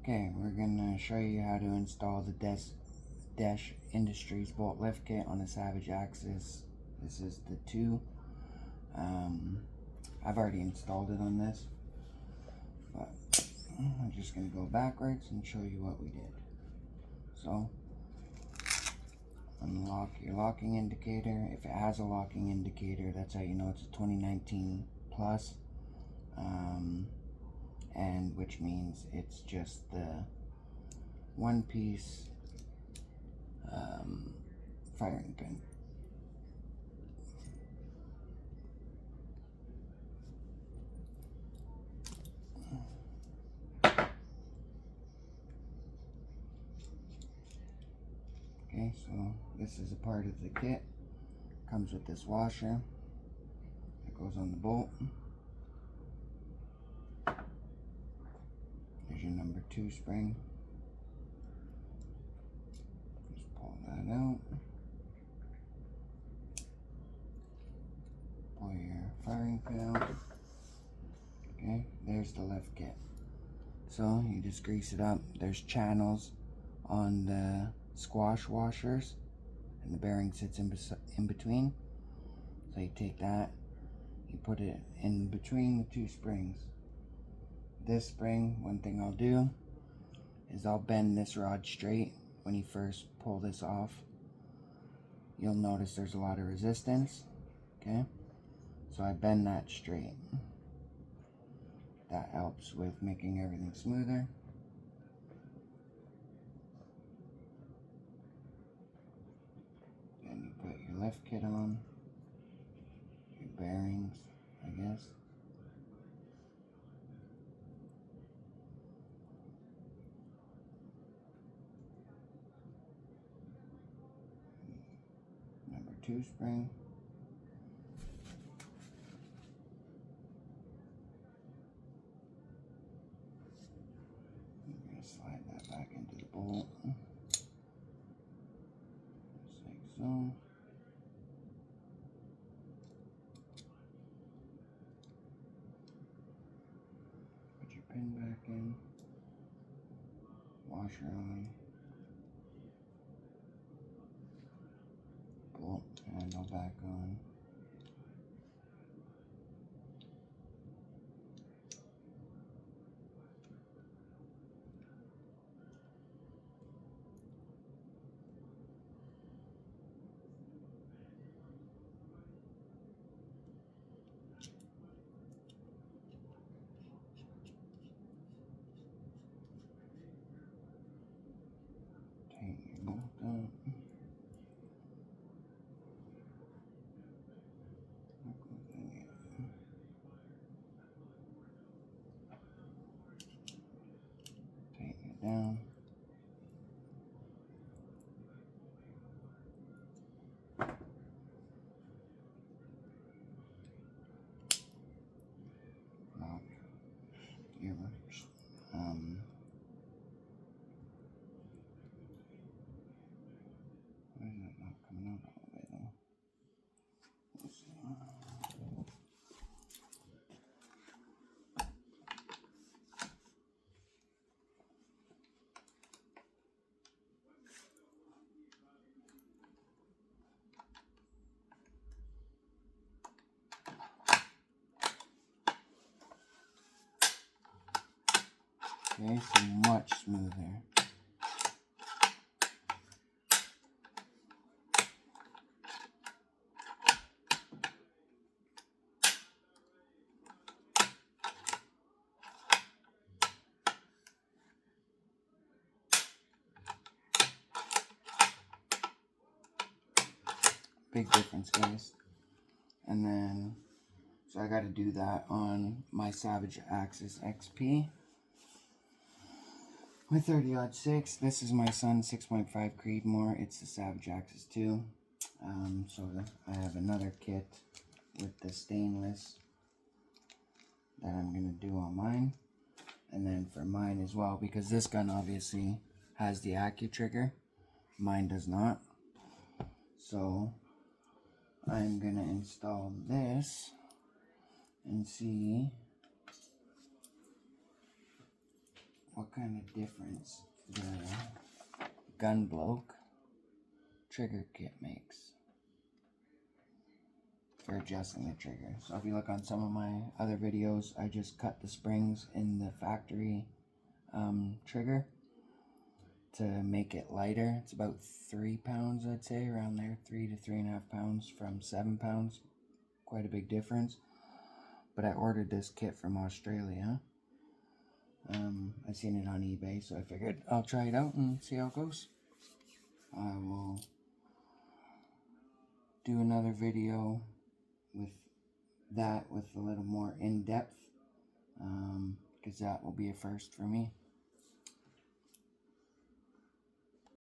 Okay, we're going to show you how to install the Desh Industries bolt lift kit on a Savage Axis. This is the 2. I've already installed it on this, but I'm just going to go backwards and show you what we did. So, unlock your locking indicator. If it has a locking indicator, that's how you know it's a 2019 plus, and which means it's just the one piece firing pin. Okay, so this is a part of the kit. Comes with this washer that goes on the bolt. There's your number 2 spring. Just pull that out. Pull your firing pin out. Okay, there's the lift kit. So you just grease it up. There's channels on the squash washers, and the bearing sits in between. So you take that, you put it in between the 2 springs. This spring, one thing I'll do is I'll bend this rod straight. When you first pull this off, you'll notice there's a lot of resistance. Okay, so I bend that straight. That helps with making everything smoother. Then you put your lift kit on, your bearings, I guess. Number 2 spring. You're going to slide that back into the bolt. Just like so. Put your pin back in. Washer on. Bolt handle back on. Tighten your bolt up. Tighten it down. Lock your why is that not coming out all the way though? Let's see. Okay, so much smoother. Big difference, guys. And then, so I got to do that on my Savage Axis XP with 30-06. This is my son's 6.5 Creedmoor. It's the Savage Axis 2. So I have another kit with the stainless that I'm going to do on mine. And then for mine as well, because this gun obviously has the AccuTrigger. Mine does not. So I'm going to install this and see what kind of difference the gun bloke trigger kit makes for adjusting the trigger. So if you look on some of my other videos, I just cut the springs in the factory trigger to make it lighter. It's about 3 pounds, I'd say, around there, 3 to 3.5 pounds from 7 pounds. Quite a big difference. But I ordered this kit from Australia. I seen it on eBay, so I figured I'll try it out and see how it goes. I will do another video with that with a little more in-depth, because that will be a first for me.